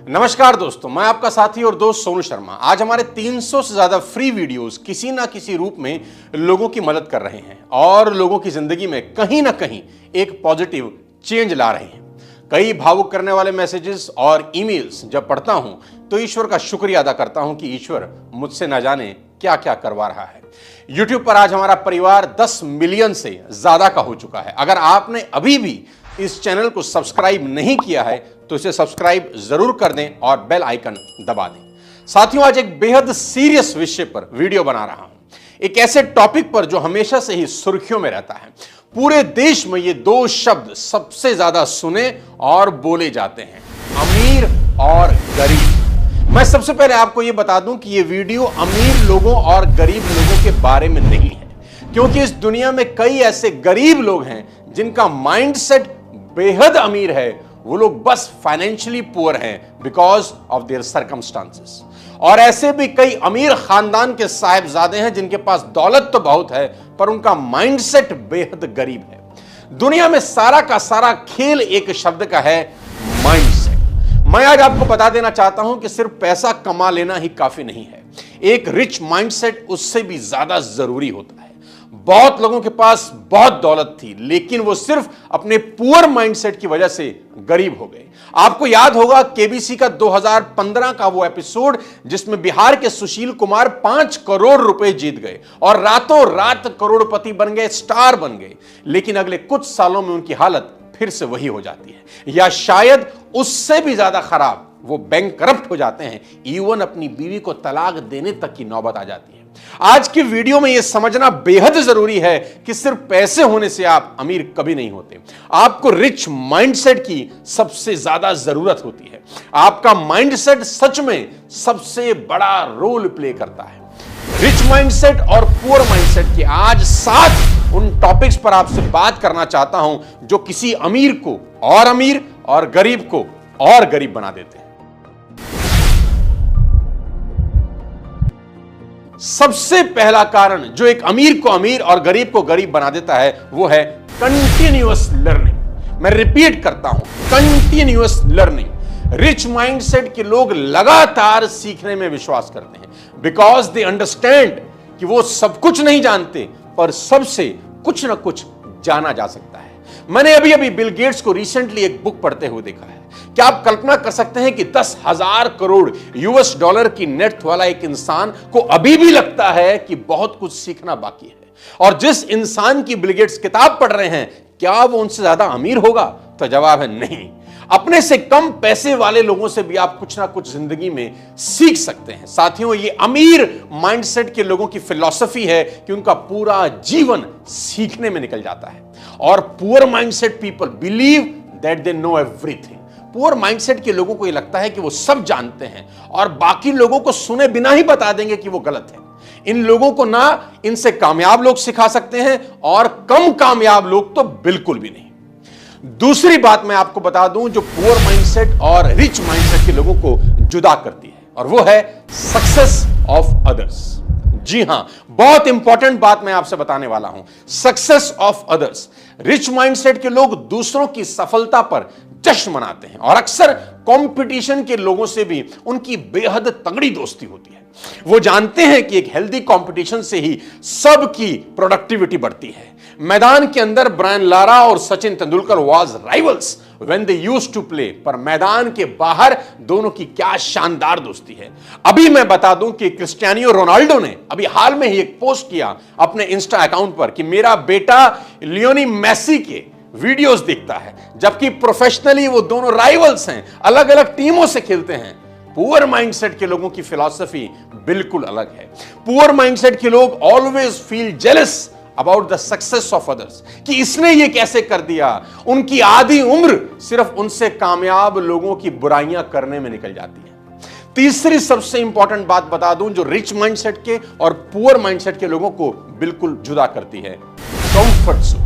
नमस्कार दोस्तों, मैं आपका साथी और दोस्त सोनू शर्मा। आज हमारे 300 से ज्यादा फ्री वीडियोस किसी ना किसी रूप में लोगों की मदद कर रहे हैं और लोगों की जिंदगी में कहीं ना कहीं एक पॉजिटिव चेंज ला रहे हैं। कई भावुक करने वाले मैसेजेस और ईमेल्स जब पढ़ता हूं तो ईश्वर का शुक्रिया अदा करता हूं कि ईश्वर मुझसे ना जाने क्या क्या करवा रहा है। यूट्यूब पर आज हमारा परिवार 10 मिलियन से ज्यादा का हो चुका है। अगर आपने अभी भी इस चैनल को सब्सक्राइब नहीं किया है तो इसे सब्सक्राइब जरूर कर दें और बेल आइकन दबा दें। साथियों, आज एक बेहद सीरियस विषय पर वीडियो बना रहा हूं, एक ऐसे टॉपिक पर जो हमेशा से ही सुर्खियों में रहता है। पूरे देश में ये दो शब्द सबसे ज्यादा सुने और बोले जाते हैं, अमीर और गरीब। मैं सबसे पहले आपको यह बता दूं कि यह वीडियो अमीर लोगों और गरीब लोगों के बारे में नहीं है, क्योंकि इस दुनिया में कई ऐसे गरीब लोग हैं जिनका माइंडसेट बेहद अमीर है। वो लोग बस फाइनेंशियली पुअर हैं बिकॉज ऑफ देयर सर्कमस्टांसेस। और ऐसे भी कई अमीर खानदान के साहिबजादे हैं जिनके पास दौलत तो बहुत है पर उनका माइंडसेट बेहद गरीब है। दुनिया में सारा का सारा खेल एक शब्द का है, माइंडसेट। मैं आज आपको बता देना चाहता हूं कि सिर्फ पैसा कमा लेना ही काफी नहीं है, एक रिच माइंडसेट उससे भी ज्यादा जरूरी होता है। बहुत लोगों के पास बहुत दौलत थी लेकिन वो सिर्फ अपने पुअर माइंडसेट की वजह से गरीब हो गए। आपको याद होगा केबीसी का 2015 का वो एपिसोड जिसमें बिहार के सुशील कुमार 5 करोड़ रुपए जीत गए और रातों रात करोड़पति बन गए, स्टार बन गए। लेकिन अगले कुछ सालों में उनकी हालत फिर से वही हो जाती है, या शायद उससे भी ज्यादा खराब। वो बैंकरप्ट हो जाते हैं, इवन अपनी बीवी को तलाक देने तक की नौबत आ जाती है। आज की वीडियो में यह समझना बेहद जरूरी है कि सिर्फ पैसे होने से आप अमीर कभी नहीं होते। आपको रिच माइंडसेट की सबसे ज्यादा जरूरत होती है। आपका माइंडसेट सच में सबसे बड़ा रोल प्ले करता है। रिच माइंडसेट और पुअर माइंडसेट के आज 7 उन टॉपिक्स पर आपसे बात करना चाहता हूं जो किसी अमीर को और अमीर और गरीब को और गरीब बना देते हैं। सबसे पहला कारण जो एक अमीर को अमीर और गरीब को गरीब बना देता है वो है कंटिन्यूअस लर्निंग। मैं रिपीट करता हूं, कंटिन्यूअस लर्निंग। रिच माइंडसेट के लोग लगातार सीखने में विश्वास करते हैं बिकॉज दे अंडरस्टैंड कि वो सब कुछ नहीं जानते पर सबसे कुछ ना कुछ जाना जा सकता है। मैंने अभी अभी बिल गेट्स को रिसेंटली एक बुक पढ़ते हुए देखा है। क्या आप कल्पना कर सकते हैं कि 10,000 करोड़ यूएस डॉलर की नेट वाला एक इंसान को अभी भी लगता है कि बहुत कुछ सीखना बाकी है? और जिस इंसान की बिल गेट्स किताब पढ़ रहे हैं, क्या वो उनसे ज्यादा अमीर होगा? तो जवाब है नहीं। अपने से कम पैसे वाले लोगों से भी आप कुछ ना कुछ जिंदगी में सीख सकते हैं। साथियों, ये अमीर माइंडसेट के लोगों की फिलॉसफी है कि उनका पूरा जीवन सीखने में निकल जाता है। और poor mindset people believe that they know everything. Poor mindset के लोगों को यह लगता है कि वो सब जानते हैं और बाकी लोगों को सुने बिना ही बता देंगे कि वो गलत है। इन लोगों को ना इनसे कामयाब लोग सिखा सकते हैं और कम कामयाब लोग तो बिल्कुल भी नहीं। दूसरी बात मैं आपको बता दूं जो पुअर माइंडसेट और रिच माइंडसेट के लोगों को जुदा करती है, और वो है सक्सेस ऑफ अदर्स। जी हां, बहुत इंपॉर्टेंट बात मैं आपसे बताने वाला हूं, success of others. Rich mindset के लोग दूसरों की सफलता पर जश्न मनाते हैं और अक्सर कंपटीशन के लोगों से भी उनकी बेहद तगड़ी दोस्ती होती है। वो जानते हैं कि एक हेल्दी कंपटीशन से ही सबकी प्रोडक्टिविटी बढ़ती है। मैदान के अंदर ब्रायन लारा और Sachin Tendulkar was rivals when they used to play, पर मैदान के बाहर दोनों की क्या शानदार दोस्ती है। अभी मैं बता दूं कि क्रिस्टियानो रोनाल्डो ने अभी हाल में ही एक पोस्ट किया अपने इंस्टा अकाउंट पर कि मेरा बेटा लियोनी मेसी के वीडियोस देखता है, जबकि प्रोफेशनली वो दोनों राइवल्स हैं, अलग अलग टीमों से खेलते हैं। पुअर माइंडसेट के लोगों की फिलॉसफी बिल्कुल अलग है। पुअर माइंडसेट के लोग always feel jealous about the success of others, कि इसने ये कैसे कर दिया। उनकी आधी उम्र सिर्फ उनसे कामयाब लोगों की बुराइयां करने में निकल जाती है। तीसरी सबसे इंपॉर्टेंट बात बता दूं जो रिच माइंडसेट के और पुअर माइंडसेट के लोगों को बिल्कुल जुदा करती है, कंफर्ट जोन।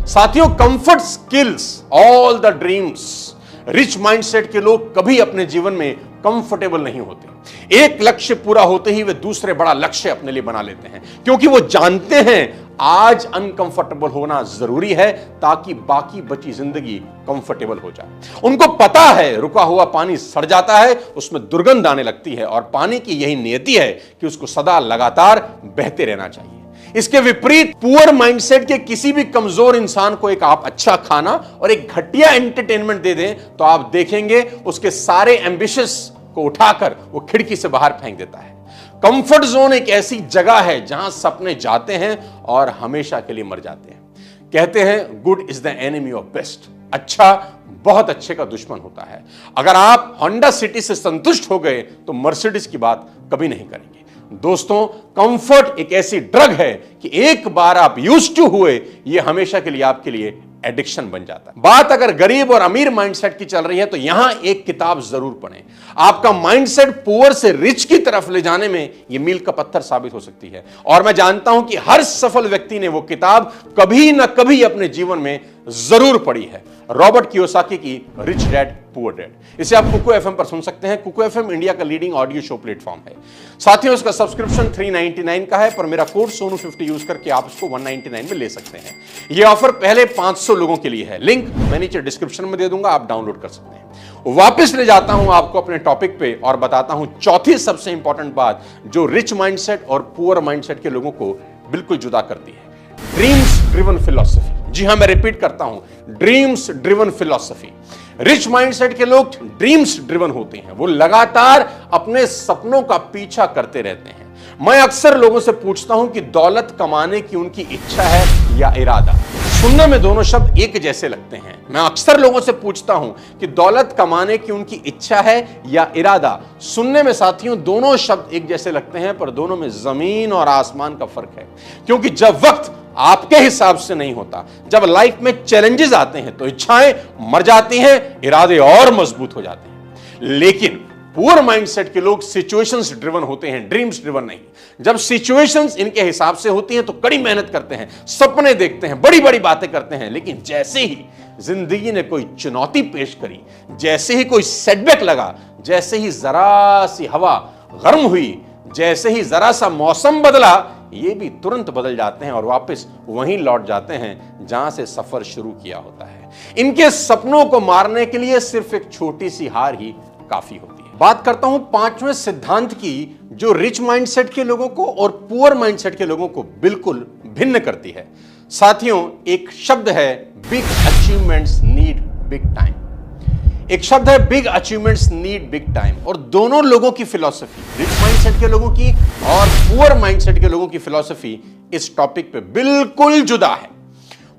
साथियों, comfort kills all the dreams. Rich mindset के लोग कभी अपने जीवन में कंफर्टेबल नहीं होते। एक लक्ष्य पूरा होते ही वे दूसरे बड़ा लक्ष्य अपने लिए बना लेते हैं, क्योंकि वो जानते हैं आज अनकंफर्टेबल होना जरूरी है ताकि बाकी बची जिंदगी कंफर्टेबल हो जाए। उनको पता है रुका हुआ पानी सड़ जाता है, उसमें दुर्गंध आने लगती है, और पानी की यही नियति है कि उसको सदा लगातार बहते रहना चाहिए। इसके विपरीत पुअर माइंडसेट के किसी भी कमजोर इंसान को एक आप अच्छा खाना और एक घटिया एंटरटेनमेंट दे दें तो आप देखेंगे उसके सारे एम्बिशंस को उठाकर वो खिड़की से बाहर फेंक देता है। कंफर्ट जोन एक ऐसी जगह है जहां सपने जाते हैं और हमेशा के लिए मर जाते हैं। कहते हैं good is the enemy of best. अच्छा बहुत अच्छे का दुश्मन होता है। अगर आप होंडा सिटी से संतुष्ट हो गए तो मर्सिडीज की बात कभी नहीं करेंगे। दोस्तों, कंफर्ट एक ऐसी ड्रग है कि एक बार आप यूज्ड टू हुए, ये हमेशा के लिए आपके लिए एडिक्शन बन जाता है। बात अगर गरीब और अमीर माइंडसेट की चल रही है तो यहां एक किताब जरूर पढ़ें। आपका माइंडसेट पुअर से रिच की तरफ ले जाने में यह मील का पत्थर साबित हो सकती है, और मैं जानता हूं कि हर सफल व्यक्ति ने वो किताब कभी ना कभी अपने जीवन में जरूर पढ़ी है। रॉबर्ट कियोसाकी की रिच डैड पुअर डैड। इसे आप कुकू एफएम पर सुन सकते हैं। कुकू एफएम इंडिया का लीडिंग ऑडियो शो प्लेटफॉर्म है। साथियों, इसका सब्सक्रिप्शन 399 का है, पर मेरा कोड सोनू50 यूज करके आप इसको 199 में ले सकते हैं। यह ऑफर पहले 500 लोगों के लिए है। लिंक मैं नीचे डिस्क्रिप्शन में दे दूंगा, आप डाउनलोड कर सकते हैं। वापस ले जाता हूं आपको अपने टॉपिक पे और बताता हूं चौथी सबसे इंपॉर्टेंट बात जो रिच माइंडसेट और पुअर माइंडसेट के लोगों को बिल्कुल जुदा करती है। Dreams driven philosophy. जी हां, मैं रिपीट करता हूं, dreams driven philosophy. Rich mindset के लोग ड्रीम्स ड्रिवन होते हैं। वो लगातार अपने सपनों का पीछा करते रहते हैं। मैं अक्सर लोगों से पूछता हूं कि दौलत कमाने की उनकी इच्छा है या इरादा। सुनने में दोनों शब्द एक जैसे लगते हैं। मैं अक्सर लोगों से पूछता हूं कि दौलत कमाने की उनकी इच्छा है या इरादा। सुनने में साथियों दोनों शब्द एक जैसे लगते हैं, पर दोनों में जमीन और आसमान का फर्क है। क्योंकि जब वक्त आपके हिसाब से नहीं होता, जब लाइफ में चैलेंजेस आते हैं तो इच्छाएं मर जाती हैं, इरादे और मजबूत हो जाते हैं। लेकिन पुअर माइंडसेट के लोग सिचुएशंस ड्रिवन होते हैं, ड्रीम्स ड्रिवन नहीं। जब सिचुएशंस इनके हिसाब से होती हैं तो कड़ी मेहनत करते हैं, सपने देखते हैं, बड़ी बड़ी बातें करते हैं, लेकिन जैसे ही जिंदगी ने कोई चुनौती पेश करी, जैसे ही कोई सेटबैक लगा, जैसे ही जरा सी हवा गर्म हुई, जैसे ही जरा सा मौसम बदला, ये भी तुरंत बदल जाते हैं और वापस वहीं लौट जाते हैं जहां से सफर शुरू किया होता है। इनके सपनों को मारने के लिए सिर्फ एक छोटी सी हार ही काफी होती है। बात करता हूं पांचवें सिद्धांत की जो रिच माइंडसेट के लोगों को और पुअर माइंडसेट के लोगों को बिल्कुल भिन्न करती है। साथियों, एक शब्द है big achievements need big time. एक शब्द है big achievements need big time. और दोनों लोगों की फिलॉसफी, रिच माइंडसेट के लोगों की और पुअर माइंडसेट के लोगों की फिलॉसफी इस टॉपिक पे बिल्कुल जुदा है।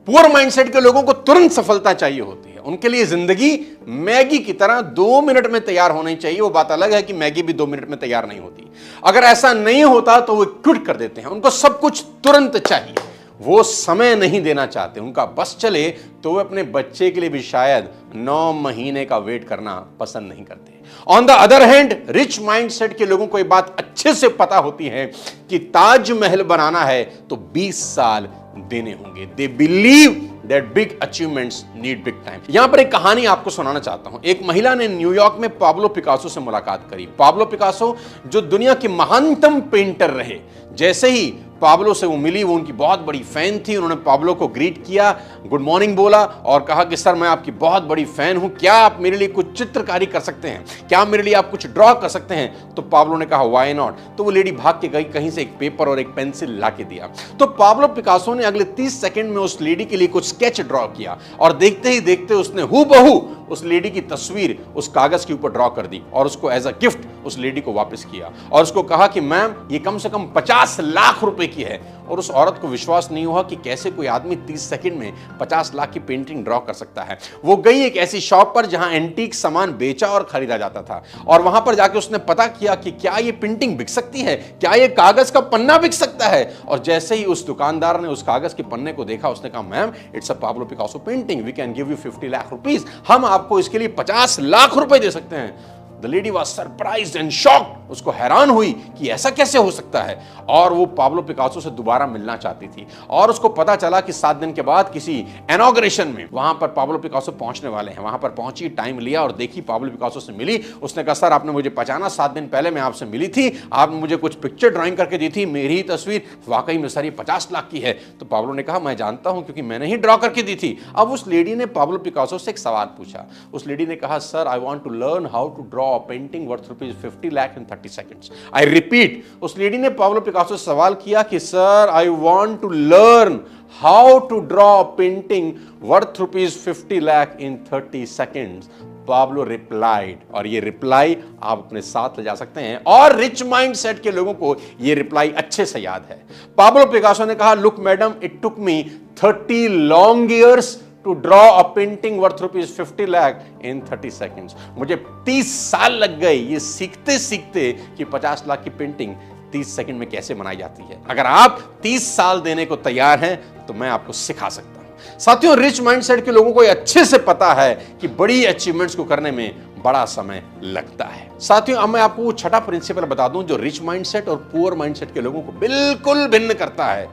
पुअर माइंडसेट के लोगों को तुरंत सफलता चाहिए होती है। उनके लिए जिंदगी मैगी की तरह 2 मिनट में तैयार होनी चाहिए। वो बात अलग है कि मैगी भी 2 मिनट में तैयार नहीं होती। अगर ऐसा नहीं होता तो वो क्विट कर देते हैं। उनको सब कुछ तुरंत चाहिए। वो समय नहीं देना चाहते। उनका बस चले तो वो अपने बच्चे के लिए भी शायद 9 महीने का वेट करना पसंद नहीं करते। On the other hand, rich mindset के लोगों को एक बात अच्छे से पता होती है कि ताजमहल बनाना है तो 20 साल देने होंगे। They believe that big achievements need big time. यहां पर एक कहानी आपको सुनाना चाहता हूं। एक महिला ने न्यूयॉर्क में पाब्लो पिकासो से मुलाकात करी। पाब्लो पिकासो जो दुनिया के महानतम पेंटर रहे, जैसे ही पाब्लो से वो मिली, वो उनकी बहुत बड़ी फैन थी। उन्होंने पाब्लो को ग्रीट किया, गुड मॉर्निंग बोला और कहा कि सर मैं आपकी बहुत बड़ी फैन हूं, क्या आप मेरे लिए कुछ चित्रकारी कर सकते हैं, क्या मेरे लिए आप कुछ ड्रॉ कर सकते हैं। तो पाब्लो ने कहा व्हाई नॉट। तो वो लेडी भाग के गई, कहीं से एक पेपर और एक पेंसिल ला के दिया। तो पाब्लो पिकासो ने अगले 30 सेकंड में उस लेडी के लिए कुछ स्केच ड्रॉ किया और देखते ही देखते उसने हूबहू उस लेडी की तस्वीर उस कागज के ऊपर ड्रॉ कर दी और उसको एज अ गिफ्ट उस लेडी को वापस किया और उसको कहा कि मैम ये कम से कम 50 लाख रुपए की है। और उस औरत को विश्वास नहीं हुआ कि कैसे कोई आदमी 30 सेकंड में 50 लाख की पेंटिंग ड्रॉ कर सकता है। वो गई एक ऐसी शॉप पर जहां एंटीक सामान बेचा और खरीदा जाता था और वहां पर जाके उसने पता किया कि क्या ये पेंटिंग बिक सकती है, क्या ये कागज का पन्ना बिक सकता है। और जैसे ही उस दुकानदार ने उस कागज के पन्ने को देखा, उसने कहा ma'am it's a Pablo Picasso painting, we can give you 50 lakh rupees. हम आपको इसके लिए 50 लाख रुपए दे सकते हैं। The lady was surprised and shocked, उसको हैरान हुई कि ऐसा कैसे हो सकता है, और वो पाब्लो पिकासो से दोबारा मिलना चाहती थी। और उसको पता चला कि 7 दिन के बाद किसी इनॉग्रेशन में वहां पर पाब्लो पिकासो पहुंचने वाले हैं। वहां पर पहुंची, टाइम लिया और देखी, पाब्लो पिकासो से मिली। उसने कहा, सर आपने मुझे पहचाना, 7 दिन पहले मैं आपसे मिली थी, आपने मुझे कुछ पिक्चर ड्राइंग करके दी थी, मेरी ही तस्वीर वाकई में सर ये 50 लाख की है। तो पाब्लो ने कहा, मैं जानता हूं क्योंकि मैंने ही ड्रॉ करके दी थी। अब उस लेडी ने पाब्लो पिकासो से एक सवाल पूछा। उस लेडी ने कहा, sir I want to learn how to draw a painting worth ₹50 lakh in 30 seconds. I repeat, उस लेडी ने पाब्लो पिकासो से सवाल किया कि sir I want to learn how to draw a painting worth ₹50 lakh in 30 seconds. Pablo replied, और ये reply आप अपने साथ ले जा सकते हैं, और रिच माइंडसेट के लोगों को ये रिप्लाई अच्छे से याद है। पाब्लो पिकासो ने कहा, look madam, it took me 30 long years to draw a painting worth ₹50 lakh in 30 seconds. मुझे 30 साल लग गए ये सीखते सीखते कि 50 लाख की पेंटिंग 30 सेकंड में कैसे बनाई जाती है। अगर आप 30 साल देने को तैयार हैं तो मैं आपको सिखा सकता हूं। साथियों, रिच माइंडसेट के लोगों को अच्छे से पता है कि बड़ी अचीवमेंट्स को करने में बड़ा समय लगता है। साथियों, अब मैं आपको छठा प्रिंसिपल बता दूं जो रिच माइंडसेट और पुअर माइंडसेट के लोगों को बिल्कुल भिन्न करता है।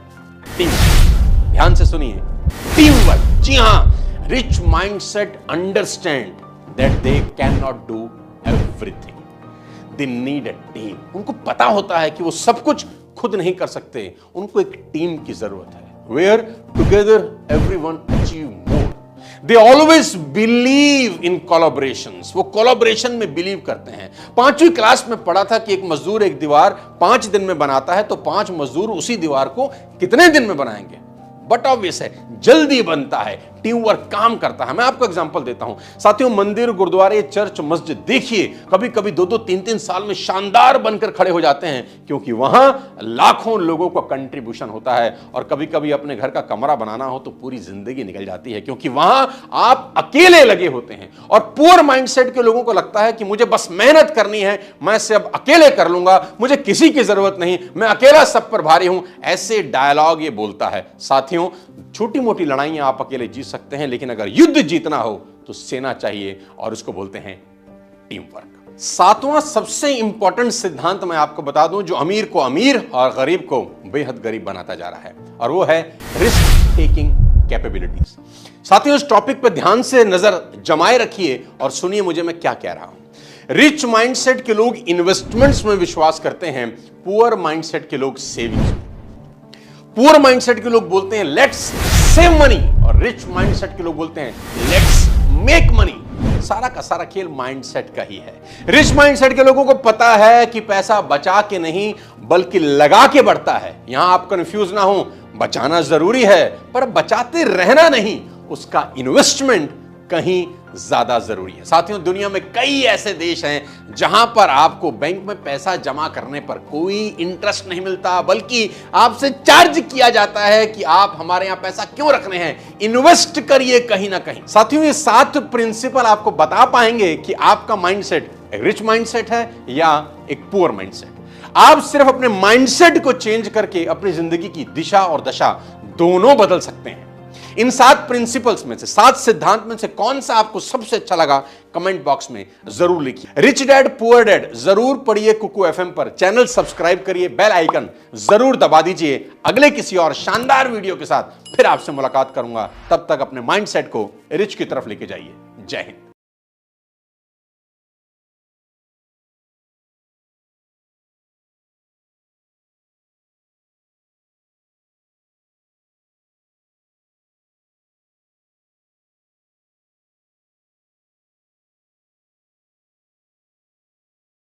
टीम। ध्यान से सुनिए, टीम वर्क। जी हां, rich mindset understand that they can not do everything, they need a team. उनको पता होता है कि वो सब कुछ खुद नहीं कर सकते, उनको एक टीम की जरूरत है। Where together everyone achieve more. They always believe in collaborations. वो collaboration में believe करते हैं। 5वीं क्लास में पढ़ा था कि एक मजदूर एक दीवार 5 दिन में बनाता है, तो 5 मजदूर उसी दीवार को कितने दिन में बनाएंगे? बट ऑब्वियस है, जल्दी बनता है, टीम वर्क काम करता है। मैं आपको एग्जांपल देता हूं। साथियों, मंदिर, गुरुद्वारे, चर्च, मस्जिद देखिए, कभी कभी 2-2, 3-3 साल में शानदार बनकर खड़े हो जाते हैं, क्योंकि वहां लाखों लोगों का कंट्रीब्यूशन होता है। और कभी कभी अपने घर का कमरा बनाना हो तो पूरी जिंदगी निकल जाती है, क्योंकि वहां आप अकेले लगे होते हैं। और पुअर माइंडसेट के लोगों को लगता है कि मुझे बस मेहनत करनी है, मैं सब अकेले कर लूंगा, मुझे किसी की जरूरत नहीं, मैं अकेला सब पर भारी हूं। ऐसे डायलॉग ये बोलता है। साथियों, छोटी मोटी लड़ाइयां आप अकेले जीत सकते हैं, लेकिन अगर युद्ध जीतना हो तो सेना चाहिए, और उसको बोलते हैं टीम वर्क। 7वां सबसे इंपॉर्टेंट सिद्धांत मैं आपको बता दूं जो अमीर को अमीर और गरीब को बेहद गरीब बनाता जा रहा है, और वो है रिस्क टेकिंग कैपेबिलिटीज। साथियों, इस टॉपिक पर ध्यान से नजर जमाए रखिए और सुनिए मुझे मैं क्या कह रहा हूं। रिच माइंडसेट के लोग इन्वेस्टमेंट्स में विश्वास करते हैं, पुअर माइंडसेट के लोग सेविंग्स। पुअर माइंडसेट के लोग बोलते हैं लेट्स सेव मनी, और रिच माइंडसेट के लोग बोलते हैं लेट्स मेक मनी। सारा का सारा खेल माइंडसेट का ही है। रिच माइंडसेट के लोगों को पता है कि पैसा बचा के नहीं बल्कि लगा के बढ़ता है। यहां आप कंफ्यूज ना हो, बचाना जरूरी है पर बचाते रहना नहीं, उसका इन्वेस्टमेंट कहीं ज्यादा जरूरी है। साथियों, दुनिया में कई ऐसे देश हैं जहां पर आपको बैंक में पैसा जमा करने पर कोई इंटरेस्ट नहीं मिलता, बल्कि आपसे चार्ज किया जाता है कि आप हमारे यहां पैसा क्यों रख रहे हैं, इन्वेस्ट करिए कहीं ना कहीं। साथियों, ये 7 प्रिंसिपल आपको बता पाएंगे कि आपका माइंडसेट एक रिच माइंडसेट है या एक पुअर माइंडसेट। आप सिर्फ अपने माइंडसेट को चेंज करके अपनी जिंदगी की दिशा और दशा दोनों बदल सकते हैं। इन 7 प्रिंसिपल्स में से, 7 सिद्धांत में से कौन सा आपको सबसे अच्छा लगा कमेंट बॉक्स में जरूर लिखिए। रिच डैड पुअर डैड जरूर पढ़िए कुकू एफएम पर, चैनल सब्सक्राइब करिए, बेल आइकन जरूर दबा दीजिए। अगले किसी और शानदार वीडियो के साथ फिर आपसे मुलाकात करूंगा। तब तक अपने माइंडसेट को रिच की तरफ लेके जाइए। जय हिंद।